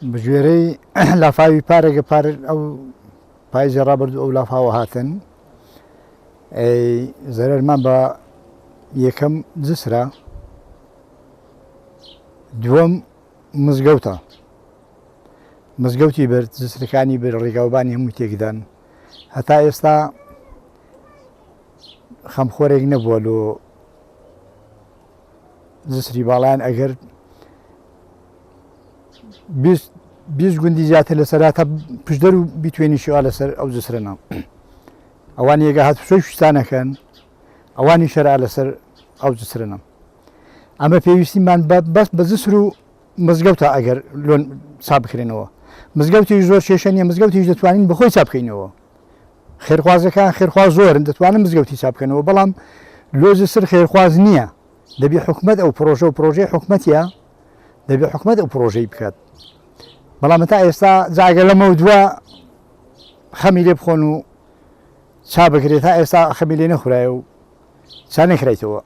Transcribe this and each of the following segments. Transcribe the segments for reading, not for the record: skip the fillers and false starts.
بژێرەی لافاوی پارێکە پار ئەو پاییزە ڕابردوو ئەو لافاوە هاتن زەرەرمان بە یەکەم جسرە دووەم مزگەوتی برد جسرەکانی بر ڕێگاوبانی هەموو تێکدان هەتا ئێستا خەمخۆرێک نەبووە لۆ جسری باڵیان ئەگەر 20 گوندی زیاتر لەسەرا تا پشدەر و بیتوێنی شێوا لەسەر ئەو جسرەنە ئەوان ێگە هاتوچۆی شوستانەکەن ئەوانی شەرا لەسەر ئەو جسرەنە ئەمە پێویستیمان بەس بە جسر و مزگەوتە ئەگەر لۆن چاپ بکرێنەوە مزگەوتی زۆر کێشە نیە مزگەوتیش دەتوانین بەخۆی چاپ بکەینەوە خێرخوازەکان خێرخواز زۆرن دەتوانن مزگەوتی چاپ بکەنەوە بەڵام لۆ جسر خێرخواز نییە دەبێ حکومەت ئەو پرۆژە و پرۆژەی حکومەتیە دەبێ حکومەت ئەو پرۆژەی بکات بەڵام تا ئێستا جاگە لەمە دووە خەمی لێ بخۆن و چا بکرێت تا ئێستا خەمی لێ نەخورایە و چا نەکرایتەوە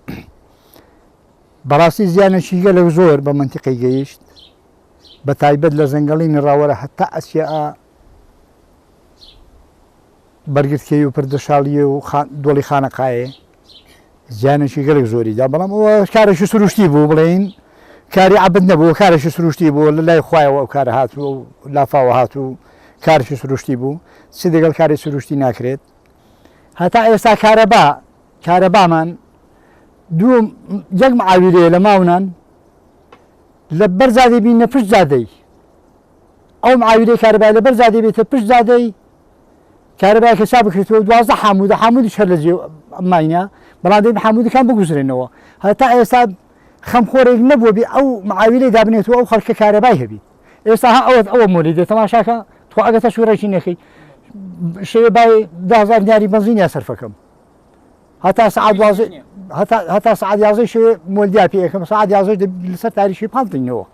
بەڕاستی زیانەشی گەلێک زۆر بە منتیقی گەیشت بە تایبەت لە زەنگەڵی نراوەرە هەتا ئەسیاء بەرگرتکەی و پردەشاڵیە و دۆڵی خانەقایە زیانەشی گەلێک زۆریدا بەڵام ئەوە کارێکی سروشتی بوو بڵێین کاری عەبد نەبوو کارێکی سروشتی بوو لە لای خوایەوە ئەو کارە هاتووە و لافاوە هاتوو کارێکی سروشتی بوو چ دەگەڵ کاری سروشتی ناکرێت هەتا ئێستا کارەبامان دوو یەک معاویرەیە لە ماونان لە بەر زادەی بینە پشت زادەی ئەو معاویرەی کارەبای لە بەر زادەی بێتە پشت زادەی کارەبای کە چا بکرێتەوە 12 حامودی شەر لە جێ ماینە بەڵام دەبێت حامودەکان بگوزرێنەوە هەتا ئێستا خەمخۆرێک نەبووە بێ ئەو معاویرەی دابنێتەوە ئەو خەڵکە کارەبای هەبیت ئێستا ئەوە مۆلی دێت تەماشاکە تۆ ئەگەتە سوورەکی نەکەی شەوێ بای 10,000 دیاری بەنزینیا سەرفەکەم هەتا سعات 11 شوێ مۆلدیا پێ یەکەم سعات 11 لەسەر تاریشی پاڵتینەوە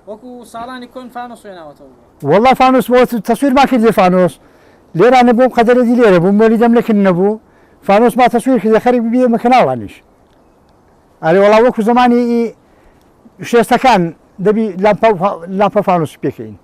وەکو ساڵانی کۆن فانۆس وێناوەتەوە وەڵڵا فانۆس بۆ تەسویرمان کرد لێ فانۆس لێرانە بۆم قەدەرەتی لێرە بوو مۆلی دەم لەکرد نەبوو فانۆس ما تەسویر کرد خەریک ببیە مەکەناوانیش ئەرێ وەڵا وەکو زمانی شێستەکان دەبی لامپە فانۆس پێکەین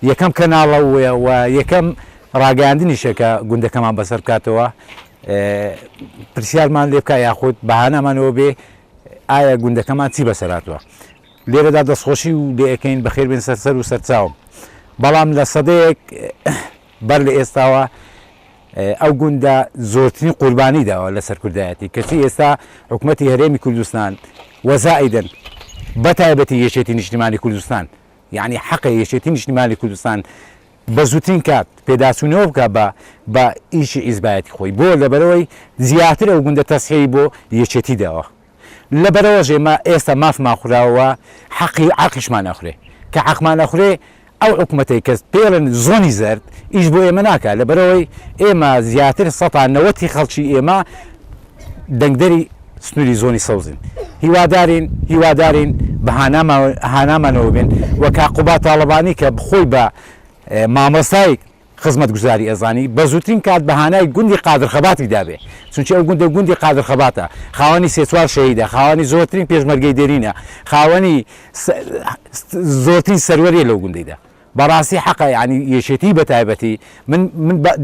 یەکەم کەناڵە و یەکەم ڕاگەاندنیشەکە گوندەکەمان بەسەر بکاتەوە پرسیارمان لێ بکە یاخود بەهانەمانەوە بێ ئایا گوندەکەمان چی بەسەراتوە لێرەدا دەستخۆشی و لێەکەین بەخێر بێن سەر و سەرچاوم بەڵام لە سەدەیەک بەر لە ئێستاوە ئەو گوندە زۆرترین قوربانی داوە لە سەرکردایەتی کەچی ئێستا حکوومەتی هەرێمی کوردستان وەزائیدن بەتایبەتی یەکێتی نیشتیمانی کوردستان یعنی حەقی یەکێتی نیشتیمانی کوردستان بە زووترین کات پێداچوونەوە بکە بە ئیشی ئیزبایەتی خۆی بۆ لەبەرەوەی زیاتر ئەو گوندە تەسخیری بۆ یەکێتی داوە لەبەرەوە ژێمە ئێستا مافمان خوراوە حەقی عەقیشمان نەخورێ کە حەقمان نەخورێ ئەو حکوومەتەی کەس پێڵن زۆنی زەرد ئیش بۆ ئێمە ناکات لەبەرەوەی ئێمە زیاتر 90% خەڵکی ئێمە دەنگدەری سنووری زۆنی سەوزین هیوادارین بە هانامانەوە بێن وە کاقوبا تاڵەبانی کە بخۆی بە مامۆستای خزمەت گوزاری ئەزانی بە زووترین کات بەهانای گوندی قادرخەباتی دابێ چونچە ئەو گوندی قادرخەباتە خاوەنی سێ-چوار شەهیدە خاوەنی زۆرترین پێشمەرگەی دێرینە خاوەنی زۆرترین سەروەریە لەو گوندەیدا بەڕاستی حەقە یعنی یەکێتی بەتایبەتی من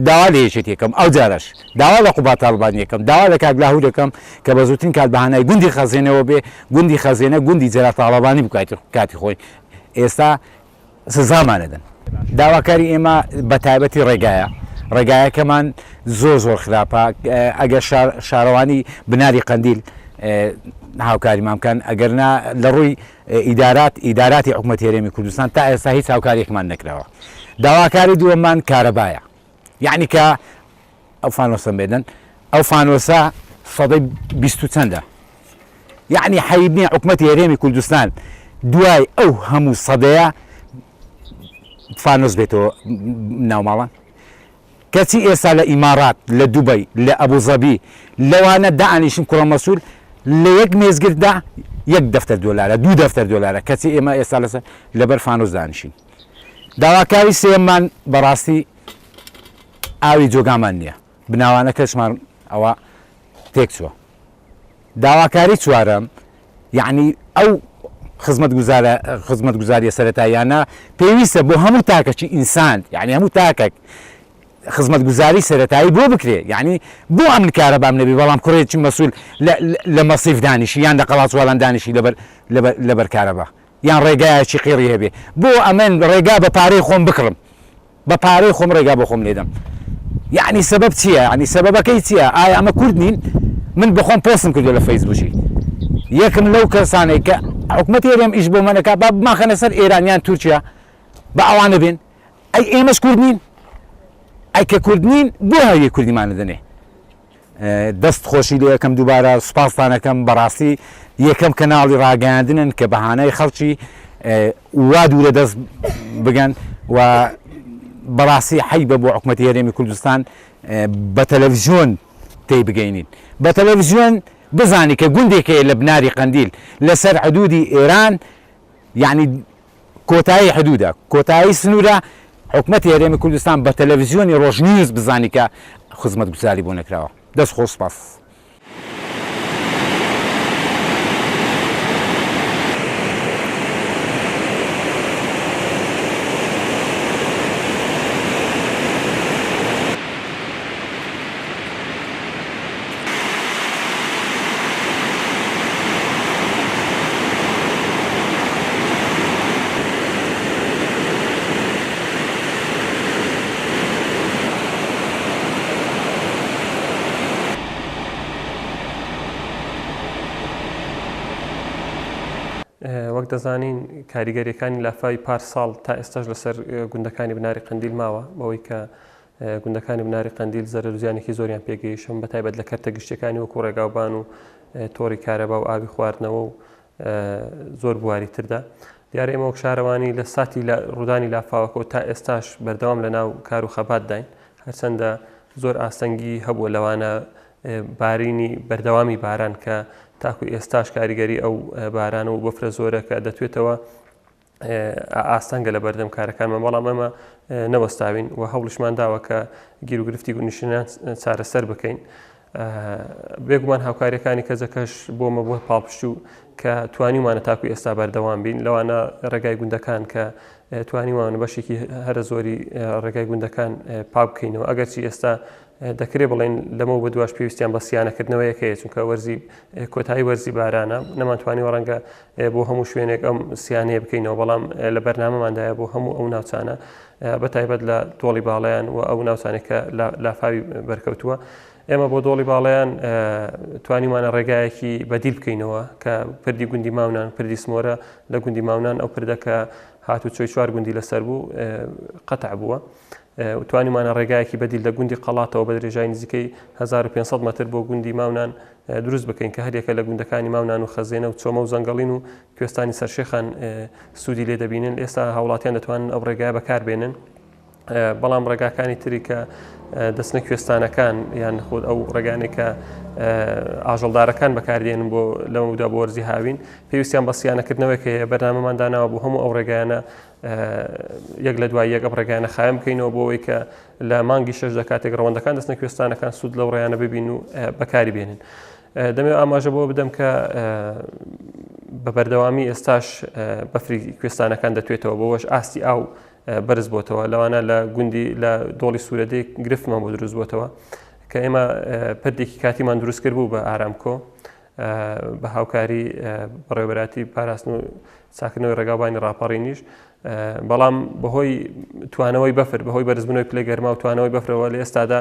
داوا لە یەکێتیەکەم ئەو جارەش داوا لە قوبا تاڵبانیەکەم داوا لە کاک لاهوورەکەم کە بە زووترین کات بەهانای گوندی خەزێنەوە بێ گوندی خەزێنە گوندی جەرات تاڵەبانی بکات کاتی خۆی ئێستا سزامانەدەن داواکاری ئێمە بەتایبەتی ڕێگایەکەمان زۆر خراپە ئەگەر شارەوانی بناری قەندیل هاوکاریمان بکەن ئەگەرنا لە ڕووی ئیداراتی حکوومەتی هەرێمی کوردستان تا ئێستا هیچ هاوکاریەکمان نەکراوە داواکاری دووەممان کارەبایە یعنی کە ئەو فانۆسم بێدەن ئەو فانۆسە سەدەی 20 چەندە یعنی حیبنی حکومەتی هەرێمی کوردستان دوای ئەو هەموو سەدەیە فانۆس بێتەوە ناوماڵان کەچی ئێستا لە ئیمارات لە دوبەی لە ئەبوزەبی لەوانە دائانیشن کوڕە مەسوول لە یەک مێزگردا یەک دەفتەر دۆلارە دوو دەفتەر دۆلارە کەچی ئێمە ئێستا لەسەر لەبەر فانۆس دانیشین داواکاری سێمان بەڕاستی ئاوی جۆگامان نییە بناوانە کەسمان ئەوە تێک چووە داواکاری چوارەم یعنی ئەو خزمەت گوزاریە سەرەتاییانە پێویستە بۆ هەموو تاکەکی ئینسان یعنی هەموو تاکەک خزمەت گوزاری سەرەتایی بۆ بکرێ یعنی بۆ ئەم کارە بام نەبی بەڵام کوڕێکی مەسوول لە مەسیف دانیشی یان لە قەڵاچوالان دانیشی لەبەر کارەبا یان ڕێگایەکی قیڕی هەبێ بۆ ئەمن ڕێگا بە پارەی خۆم بکڕم بە پارەی خۆم ڕێگا بۆ خۆم لێدەم یعنی سەبەب چییە ینی سەبەبەکەی چییە ئایا ئەمە کورد نین من بخۆم پۆستم کردو لە فەیسبووکی یەکم لەو کەسانێک کە حکومەتی هەرێم ئیش بۆ منەکە با بماخەنە سەر ئێرانیان تورکیا بە ئەوانە بێن ئەی ئێمەش کورد نین ئەی کە کورد نین بۆ هەویە کوردیمانە دەنێ دەست خۆشی لێ یەکەم دووبارە سوپاستانەکەم بەڕاستی یەکەم کەناڵی ڕاگەاندنن کە بەهانەی خەڵکی وا دوورە دەست بگەن و بەڕاستی حەیبە بۆ حکومەتی هەرێمی کوردستان بە تەلەڤیزیۆن تێی بگەینین بە تەلەڤیزیۆن بزانی کە گوندێکەیە لە بناری قەندیل لەسەر حدودی ئێران یعنی کۆتایی حدودە کۆتایی سنوورە حکومەتی هەرێمی کوردستان بە تەلەڤیزیۆنی ڕۆژنیوز بزانی کە خزمەت گوزاری بۆ نەکراوە دەست خۆش سپاس وەک دەزانین کاریگەریەکانی لافای پارساڵ تا ئێستاش لەسەر گوندەکانی بناری قەندیل ماوە بەوەی کە گوندەکانی بناری قەندیل زەرەر و زیانێکی زۆریان پێگەیشتن بە تایبەت لە کەرتە گشتەکانی وەکو ڕێگاوبان و تۆڕی کارەبا و ئاوی خواردنەوە و زۆر بواری تردا دیارە ئێمە وەک شارەوانی لە ساتی ڕوودانی لافاوەکە تا ئێستاش بەردەوام لە ناو کار و خەبات داین هەرچەندە زۆر ئاستەنگی هەبووە لەوانە بارینی بەردەوامی باران کە تاکو ئێستاش کاریگەری ئەو باران و بەفرە زۆرە کە دەتوێتەوە ئاستەنگە لە بەردەم کارەکانمان بەڵام ئەمە نەوەستاوین و هەوڵشمان داوە کە گیر و گرفتی گونیشتیان چارەسەر بکەین بێگومان هاوکاریەکانی کەزەکەش بۆمە بۆ پاڵپشت کە توانیمانە تاکو ئێستا بەردەوام بین لەوانە ڕێگای گوندەکان کە توانیمانە بەشێکی هەرە زۆری ڕێگای گوندەکان پاک بکەینەوە ئەگەرچی ئێستا دەکرێت بڵێن لەمە بە دوواش پێویستیان بە سیانەکردنەوەیەکەیە چونکە وەرزی کۆتایی وەرزی بارانە نەمانتوانی ڕەنگە بۆ هەموو شوێنێک ئەم سیانەیە بکەینەوە بەڵام لە بەرنامەماندایە بۆ هەموو ئەو ناوچانە بەتایبەت لە دۆڵی باڵیان و ئەو ناوچانێکە لافاوی بەرکەوتووە ئێمە بۆ دۆڵی باڵیان توانیمانە ڕێگایەکی بەدیل بکەینەوە کە پردی گوندی ماونان پردی سمۆرە لە گوندی ماونان ئەو پردەکە هاتو چۆی چوار گوندی لەسەر بوو قەتع بووە توانیمانە ڕێگایەکی بەدیل لە گوندی قەڵاتەوە بە درێژای نزیکەی 1500 متر بۆ گوندی ماونان دروست بکەین کە هەرێکە لە گوندەکانی ماونان و خەزێنە و چۆمە و زەنگەڵین و کوێستانی سەرشێخان سوودی لێ دەبینن ئێستا هاوڵاتیان دەتوانن ئەو ڕێگایە بەکاربێنن بەڵام ڕێگاکانی تری کە دەستنە کوێستانەکان یان خۆت ئەو ڕێگانێک کە ئاژەڵدارەکان بەکاردێنن بۆ لەمەدا بۆ وەرزی هاوین پێویستیان بە سیانەکردنەوەی کە بەرنامەمان داناوە بۆ هەموو ئەو ڕێگایانە یەک لە دوای یەک ئەم ڕێگایانە خایم بکەینەوە بۆ ئەوەی کە لە مانگی شەش دەکاتێک ڕەوەندەکان دەستنە کوێستانەکان سوود لەو ڕێیانە ببین و بەکاری بێنن دەمێ ئاماژە بۆ بدەم کە بە بەردەوامی ئێستاش بەفری کوێستانەکان دەتوێتەوە بۆەوەش ئاستی ئاو بەرز بۆتەوە لەوانە لە گوندی لە دۆڵی سوورەدەی گرفتمان بۆ دروست بۆتەوە کە ئێمە پردێکی کاتیمان دروست کرد بوو بە ئارامکۆ بە هاوکاری بەڕێوەبەراتی پاراستن و چاکردنەوەی ڕێگاوبانی ڕاپەڕینیش بەڵام بەهۆی توانەوەی بەفر بەهۆی بەرزبوونەوەی پلەی گەرما و توانەوەی بەفرەوە لە ئێستادا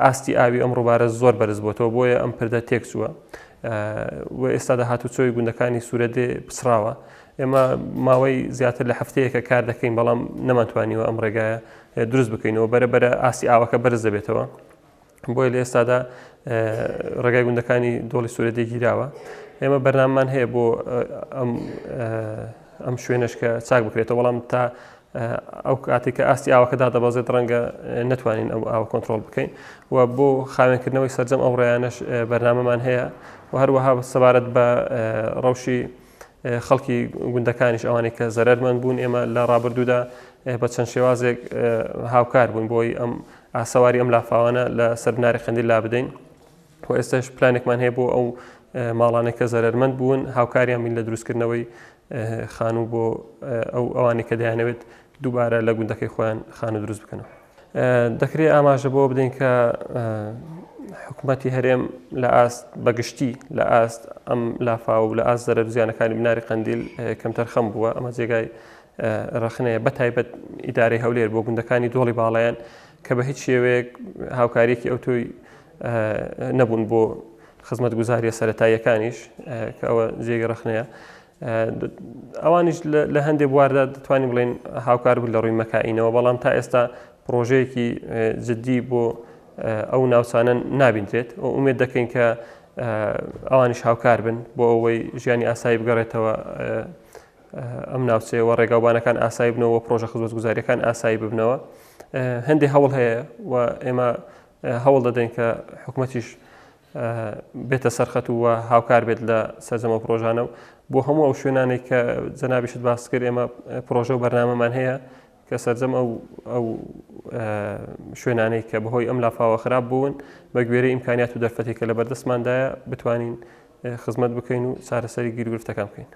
ئاستی ئاوی ئەم ڕووبارە زۆر بەرز بۆتەوە بۆیە ئەم پردە تێک چووە و ئێستادا هاتوچۆی گوندەکانی سوورەدێ پسراوە ئێمە ماوەی زیاتر لە هەفتەیەکە کار دەکەین بەڵام نەمانتوانیوە ئەم ڕێگایە دروست بکەینەوە بەرەبەرە ئاستی ئاوەکە بەرز دەبێتەوە بۆیە لە ئێستادا ڕێگای گوندەکانی دۆڵی سوورەدەی گیراوە ئێمە بەرناممان هەیە بۆ ئەم شوێنش کە چاک بکرێتەوە بەڵام تا ئەو کاتی کە ئاستی ئاوەکەدا دەبەزێت ڕەنگە نتوانین ئەو ئاوە کۆنتترۆل بکەین و بۆ خاوێنکردنەوەی سەرجەم ئەو ڕێیانش بەرنامەمان هەیە و هەروەها سەبارەت بە ڕەوشی خەڵکی گوندەکانیش ئەوانەی کە زەرمەند بوون ئێمە لە ڕابردوودا بە چەند شێوازێک هاوکار بوون بۆی ئەم ئاسەواری ئەم لافاوانە لە سەربناری قەندیل لا بدەین و ئێستاش پلانێکمان هەیە بۆ ئەو ماڵانێک کە زەرمەند بوون هاوکاریان بین لە دروستکردنەوەی خانوو بۆ ئەوانەی کە دەیانەوێت دووبارە لە گوندەکەی خۆیان خانوو دروست بکەنەوە. دەکرێت ئاماژە بۆ بدەین کە حکوومەتی هەرێم لە ئاست بەگشتی لە ئاست ئەم لافا و لە ئاست زەرەر زیانەکانی بناری قەندیل کەمتەر خەم بووە ئەمە جێگای ڕخنەیە بەتایبەت ئیدارەی هەولێر بۆ گوندەکانی دۆڵی باڵایان کە بە هیچ شێوەیەک هاوکاریەکی ئەو تۆی نەبوون بۆ خزمەت گوزاریە سەرەتاییەکانیش کە ئەوە جێگە ڕخنەیە ئەوانیش لە هەندێک بواردا دەتوانین بڵێن هاوکار بوون لە ڕووی مەکائینەوە بەڵام تا ئێستا پرۆژەیەکی جددی بۆ ئەو ناوچانە نابینرێت و ئومێد دەکەین کە ئەوانیش هاوکار بن بۆ ئەوەی ژیانی ئاسایی بگەڕێتەوە ئەم ناوچەیەوە ڕێگاوبانەکان ئاسایی بنەوە پرۆژە خزمەت گوزاریەکان ئاسایی ببنەوە هەندێک هەوڵ هەیە و ئێمە هەوڵ دەدەین کە حکوومەتیش بێتە سەرخەت و هاوکار بێت لە سەرجەمە پرۆژانە و بۆ هەموو ئەو شوێنانێک کە جەنابیشت باس کرد ئێمە پرۆژە و بەرنامەمان هەیە کە سەرجەم ئەو شوێنانەی کە بەهۆی ئەم لافاوە خراپ بوون بە گوێرەی ئیمکانیات و دەرفەتێک کە لە بەردەستماندایە بتوانین خزمەت بکەین و چارەسەری گیر و گرفتەکان بکەین.